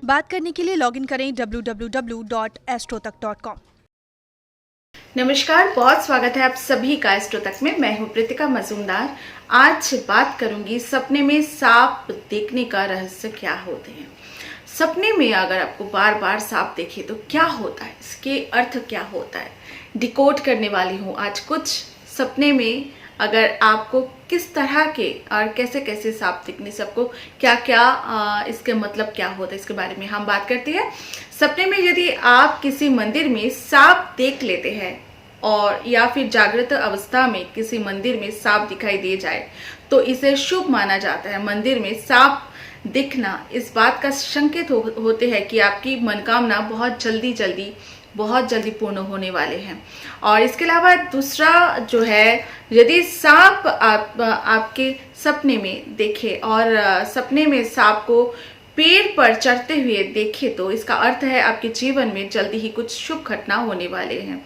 बात करने के लिए लॉगिन करें www.astrotak.com। नमस्कार, बहुत स्वागत है आप सभी का एस्ट्रो तक में। मैं हूं प्रीतिका मजूमदार। आज बात करूंगी सपने में सांप देखने का रहस्य क्या होते हैं। सपने में अगर आपको बार बार सांप दिखे तो क्या होता है, इसके अर्थ क्या होता है, डिकोड करने वाली हूं आज कुछ सपने में अगर आपको किस तरह के और कैसे कैसे सांप दिखने से आपको क्या क्या इसके मतलब क्या होता है, इसके बारे में हम बात करते हैं। सपने में यदि आप किसी मंदिर में सांप देख लेते हैं और या फिर जागृत अवस्था में किसी मंदिर में सांप दिखाई दे जाए तो इसे शुभ माना जाता है। मंदिर में सांप दिखना इस बात का संकेत होते हैं कि आपकी मनोकामना बहुत जल्दी पूर्ण होने वाले हैं। और इसके अलावा दूसरा जो है, यदि सांप आपके सपने में देखे और सपने में सांप को पेड़ पर चढ़ते हुए देखे तो इसका अर्थ है आपके जीवन में जल्दी ही कुछ शुभ घटना होने वाले हैं।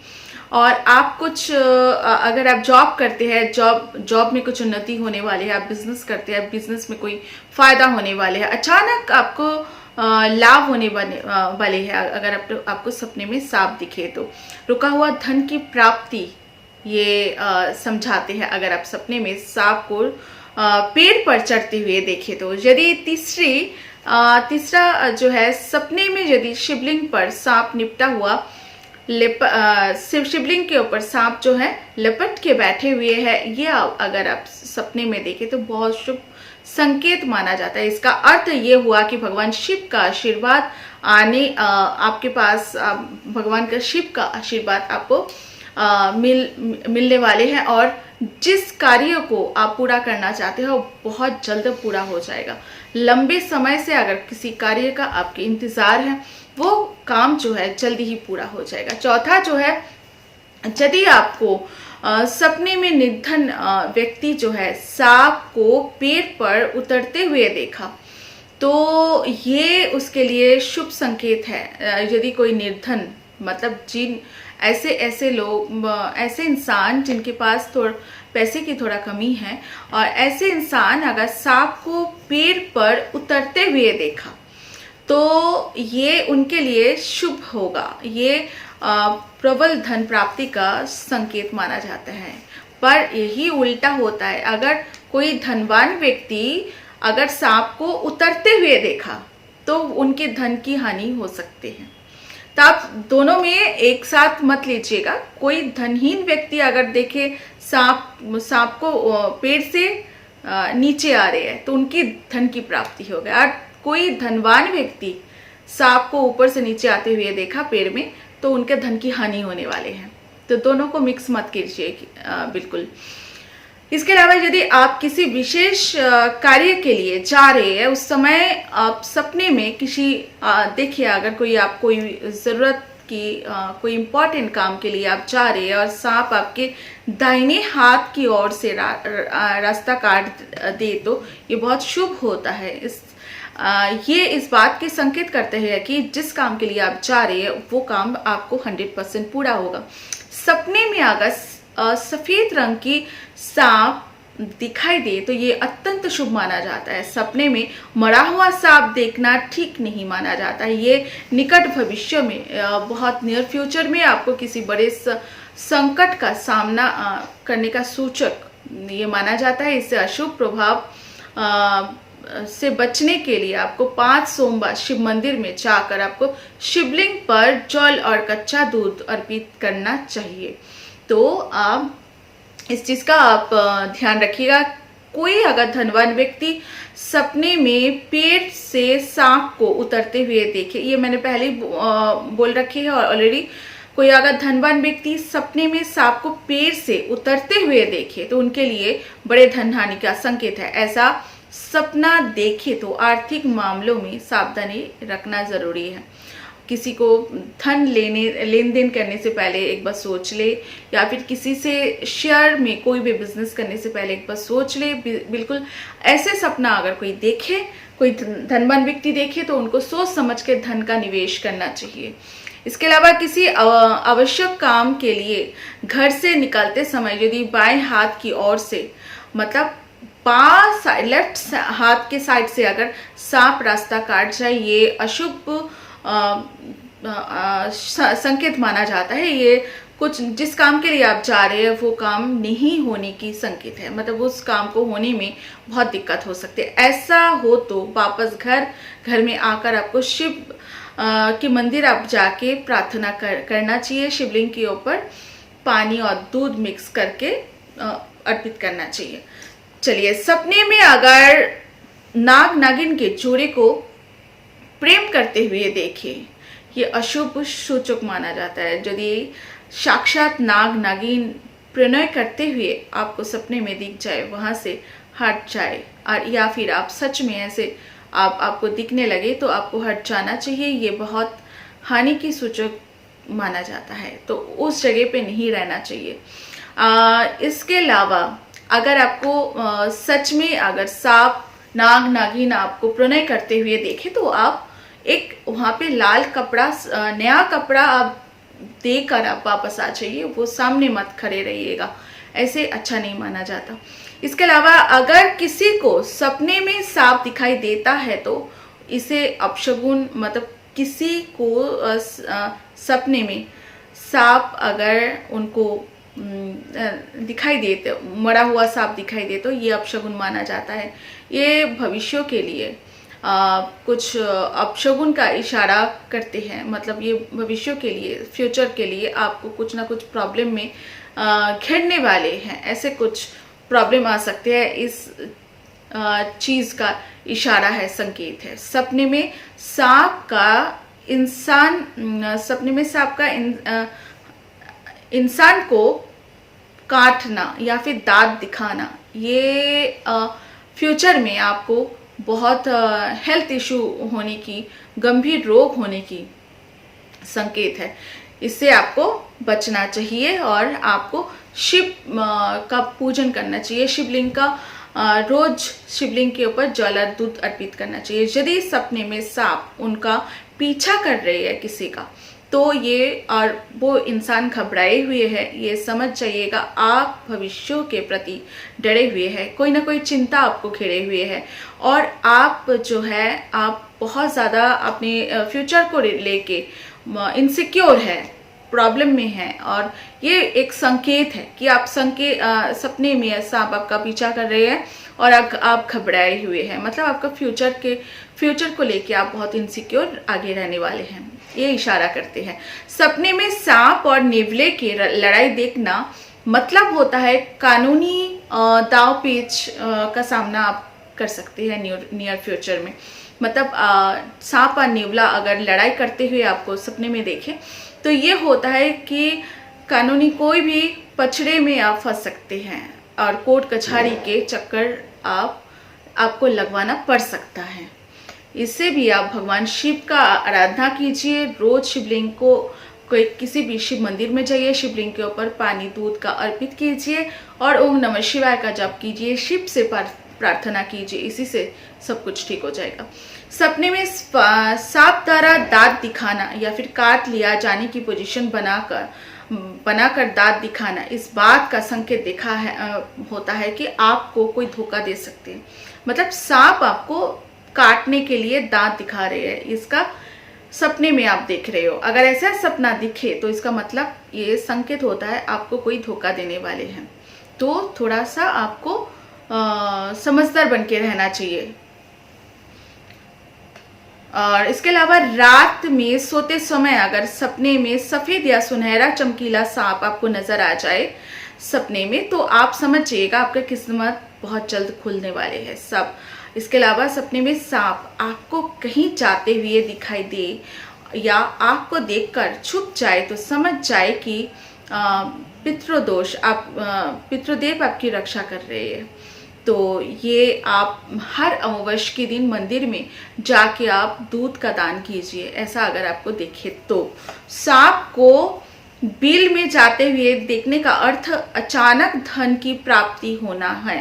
और आप कुछ अगर आप जॉब करते हैं, जॉब में कुछ उन्नति होने वाली है, आप बिजनेस करते हैं, बिजनेस में कोई फायदा होने वाले है, अचानक आपको लाभ होने वाले हैं। अगर आपको सपने में सांप दिखे तो रुका हुआ धन की प्राप्ति ये समझाते हैं अगर आप सपने में सांप को पेड़ पर चढ़ते हुए देखे तो। यदि तीसरा जो है, सपने में यदि शिवलिंग पर सांप निपटा हुआ शिवलिंग के ऊपर सांप जो है लपट के बैठे हुए है, ये अगर आप सपने में देखें तो बहुत शुभ संकेत माना जाता है। इसका अर्थ ये हुआ कि भगवान शिव का आशीर्वाद आपके पास, भगवान का शिव का आशीर्वाद आपको मिलने वाले हैं और जिस कार्य को आप पूरा करना चाहते हो बहुत जल्द पूरा हो जाएगा। लंबे समय से अगर किसी कार्य का आपके इंतजार है वो काम जो है जल्दी ही पूरा हो जाएगा। चौथा जो है, यदि आपको सपने में निर्धन व्यक्ति जो है सांप को पेड़ पर उतरते हुए देखा तो ये उसके लिए शुभ संकेत है। यदि कोई निर्धन मतलब ऐसे लोग, ऐसे इंसान जिनके पास थोड़ा पैसे की थोड़ा कमी है और ऐसे इंसान अगर सांप को पेड़ पर उतरते हुए देखा तो ये उनके लिए शुभ होगा। ये प्रबल धन प्राप्ति का संकेत माना जाता है। पर यही उल्टा होता है, अगर कोई धनवान व्यक्ति अगर सांप को उतरते हुए देखा तो उनके धन की हानि हो सकती है। तो आप दोनों में एक साथ मत लीजिएगा। कोई धनहीन व्यक्ति अगर देखे सांप को पेड़ से नीचे आ रहे हैं तो उनकी धन की प्राप्ति हो गई, और कोई धनवान व्यक्ति सांप को ऊपर से नीचे आते हुए देखा पेड़ में तो उनके धन की हानि होने वाले हैं। तो दोनों को मिक्स मत कीजिए बिल्कुल। इसके अलावा यदि आप किसी विशेष कार्य के लिए जा रहे हैं, उस समय आप सपने में देखिए अगर कोई जरूरत की कोई इम्पोर्टेंट काम के लिए आप जा रहे हैं और सांप आपके दाहिने हाथ की ओर से रास्ता काट दे तो ये बहुत शुभ होता है। ये इस बात के संकेत करते हैं कि जिस काम के लिए आप जा रहे हैं वो काम आपको 100% पूरा होगा। सपने में अगर सफेद रंग की सांप दिखाई दे तो ये अत्यंत शुभ माना जाता है। सपने में मरा हुआ सांप देखना ठीक नहीं माना जाता है। ये निकट भविष्य में बहुत नियर फ्यूचर में आपको किसी बड़े संकट का सामना करने का सूचक ये माना जाता है। इससे अशुभ प्रभाव से बचने के लिए आपको 5 सोमवार शिव मंदिर में जाकर आपको शिवलिंग पर जल और कच्चा दूध अर्पित करना चाहिए। तो आप इस चीज का आप ध्यान रखिएगा। कोई अगर धनवान व्यक्ति सपने में पेड़ से सांप को उतरते हुए देखे, ये मैंने पहले ही बोल रखी है ऑलरेडी, कोई अगर धनवान व्यक्ति सपने में सांप को पेड़ से उतरते हुए देखे तो उनके लिए बड़े धन हानि का संकेत है। ऐसा सपना देखे तो आर्थिक मामलों में सावधानी रखना जरूरी है। किसी को धन लेन देन करने से पहले एक बार सोच ले, या फिर किसी से शेयर में कोई भी बिजनेस करने से पहले एक बार सोच ले। बिल्कुल ऐसे सपना अगर कोई देखे, कोई धनवान व्यक्ति देखे तो उनको सोच समझ के धन का निवेश करना चाहिए। इसके अलावा किसी आवश्यक काम के लिए घर से निकलते समय यदि बाएं हाथ की ओर से मतलब लेफ्ट हाथ के साइड से अगर सांप रास्ता काट जाए, ये अशुभ संकेत माना जाता है। ये कुछ जिस काम के लिए आप जा रहे हैं वो काम नहीं होने की संकेत है, मतलब उस काम को होने में बहुत दिक्कत हो सकती है। ऐसा हो तो वापस घर में आकर आपको शिव के मंदिर आप जाके प्रार्थना करना चाहिए। शिवलिंग के ऊपर पानी और दूध मिक्स करके अर्पित करना चाहिए। चलिए, सपने में अगर नाग नागिन के जोड़े को प्रेम करते हुए देखे, ये अशुभ सूचक माना जाता है। यदि साक्षात नाग नागिन प्रणय करते हुए आपको सपने में दिख जाए, वहां से हट जाए, और या फिर आप सच में ऐसे आपको दिखने लगे तो आपको हट जाना चाहिए। ये बहुत हानि की सूचक माना जाता है, तो उस जगह पे नहीं रहना चाहिए। इसके अलावा अगर आपको सच में अगर सांप नाग नागिन आपको प्रणय करते हुए देखे, तो आप एक वहां पे लाल कपड़ा, नया कपड़ा आप देकर आप वापस आ जाइए, वो सामने मत खड़े रहिएगा, ऐसे अच्छा नहीं माना जाता। इसके अलावा अगर किसी को सपने में सांप दिखाई देता है तो इसे अपशगुन, मतलब किसी को सपने में सांप अगर उनको दिखाई देते, मरा हुआ सांप दिखाई दे, तो ये अपशगुन माना जाता है। ये भविष्य के लिए कुछ अपशगुन का इशारा करते हैं, मतलब ये भविष्य के लिए, फ्यूचर के लिए आपको कुछ ना कुछ प्रॉब्लम में घिरने वाले हैं, ऐसे कुछ प्रॉब्लम आ सकते हैं। इस चीज का इशारा है, संकेत है। सपने में सांप का इंसान को काटना या फिर दांत दिखाना, ये फ्यूचर में आपको बहुत हेल्थ इशू होने की, गंभीर रोग होने की संकेत है। इससे आपको बचना चाहिए और आपको शिव का पूजन करना चाहिए। शिवलिंग का रोज शिवलिंग के ऊपर जल और दूध अर्पित करना चाहिए। यदि सपने में सांप उनका पीछा कर रहे हैं किसी का, तो ये और वो इंसान घबराए हुए है, ये समझ जाइएगा आप भविष्य के प्रति डरे हुए हैं, कोई ना कोई चिंता आपको घेरे हुए है, और आप जो है आप बहुत ज़्यादा अपने फ्यूचर को लेके इनसिक्योर है, प्रॉब्लम में है, और ये एक संकेत है कि आप सपने में सांप आपका पीछा कर रहे हैं और आप घबराए हुए हैं, मतलब आपका फ्यूचर को लेके आप बहुत इनसिक्योर आगे रहने वाले हैं, ये इशारा करते हैं। सपने में सांप और नेवले की लड़ाई देखना मतलब होता है कानूनी दाव पेच का सामना आप कर सकते हैं नियर फ्यूचर में। मतलब सांप और नेवला अगर लड़ाई करते हुए आपको सपने में देखें, तो ये होता है कि कानूनी कोई भी पछड़े में आप फंस सकते हैं और कोर्ट कचहरी के चक्कर आपको लगवाना पड़ सकता है। इससे भी आप भगवान शिव का आराधना कीजिए। रोज शिवलिंग को किसी भी शिव मंदिर में जाइए, शिवलिंग के ऊपर पानी दूध का अर्पित कीजिए और ओम नमः शिवाय का जाप कीजिए, शिव से प्रार्थना कीजिए, इसी से सब कुछ ठीक हो जाएगा। सपने में सांप द्वारा दांत दिखाना या फिर काट लिया जाने की पोजीशन बनाकर दांत दिखाना, इस बात का संकेत होता है कि आपको कोई धोखा दे सकते हैं। मतलब सांप आपको काटने के लिए दांत दिखा रहे हैं, इसका सपने में आप देख रहे हो। अगर ऐसा सपना दिखे तो इसका मतलब ये संकेत होता है आपको कोई धोखा देने वाले हैं, तो थोड़ा सा आपको समझदार बन के रहना चाहिए। और इसके अलावा रात में सोते समय अगर सपने में सफेद या सुनहरा चमकीला सांप आपको नजर आ जाए सपने में, तो आप समझिएगा आपका किस्मत बहुत जल्द खुलने वाले हैं सब। इसके अलावा सपने में सांप आपको कहीं जाते हुए दिखाई दे या आपको देखकर छुप जाए, तो समझ जाए कि पितृदोष पितृदेव आपकी रक्षा कर रहे हैं। तो ये आप हर अमावस्या के दिन मंदिर में जाके आप दूध का दान कीजिए, ऐसा अगर आपको दिखे तो। सांप को बिल में जाते हुए देखने का अर्थ अचानक धन की प्राप्ति होना है।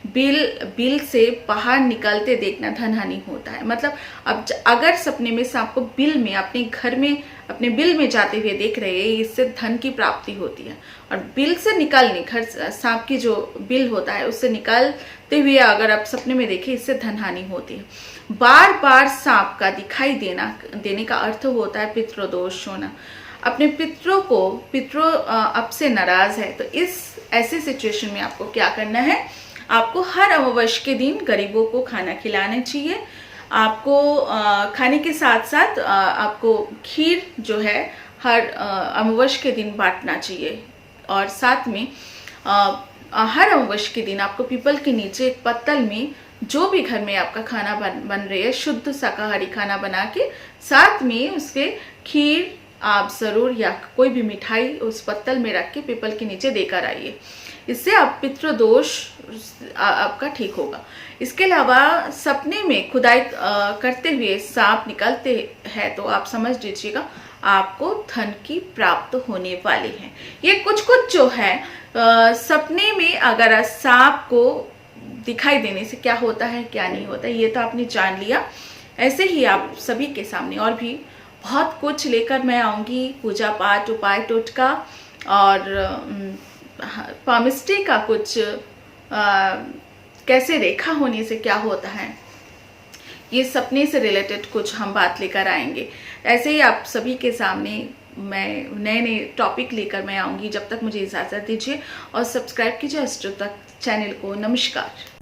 बिल से बाहर निकलते देखना धन हानि होता है। मतलब अब अगर सपने में सांप को बिल में अपने घर में अपने बिल में जाते हुए देख रहे हैं, इससे धन की प्राप्ति होती है। और बिल से निकलने, घर सांप की जो बिल होता है उससे निकलते हुए अगर आप सपने में देखें, इससे धन हानि होती है। बार बार सांप का दिखाई देने का अर्थ होता है पितृदोष होना। अपने पितरों अब से नाराज है, तो इस ऐसे सिचुएशन में आपको क्या करना है, आपको हर अमावस्या के दिन गरीबों को खाना खिलाना चाहिए। आपको खाने के साथ साथ आपको खीर जो है हर अमावस्या के दिन बांटना चाहिए। और साथ में हर अमावस्या के दिन आपको पीपल के नीचे एक पत्तल में जो भी घर में आपका खाना बन रही है, शुद्ध शाकाहारी खाना बना के साथ में उसके खीर आप जरूर या कोई भी मिठाई उस पत्तल में रख के पीपल के नीचे देकर आइए। इससे आप पितृदोष आपका ठीक होगा। इसके अलावा सपने में खुदाई करते हुए सांप निकलते हैं तो आप समझ लीजिएगा आपको धन की प्राप्त होने वाली है। ये कुछ जो है सपने में अगर सांप को दिखाई देने से क्या होता है क्या नहीं होता, ये तो आपने जान लिया। ऐसे ही आप सभी के सामने और भी बहुत कुछ लेकर मैं आऊँगी, पूजा पाठ, उपाय टोटका और पामिस्ट्री का कुछ कैसे रेखा होने से क्या होता है, ये सपने से रिलेटेड कुछ हम बात लेकर आएंगे। ऐसे ही आप सभी के सामने मैं नए टॉपिक लेकर मैं आऊँगी। जब तक मुझे इजाज़त दीजिए और सब्सक्राइब कीजिए अस्ट्रो तक चैनल को। नमस्कार।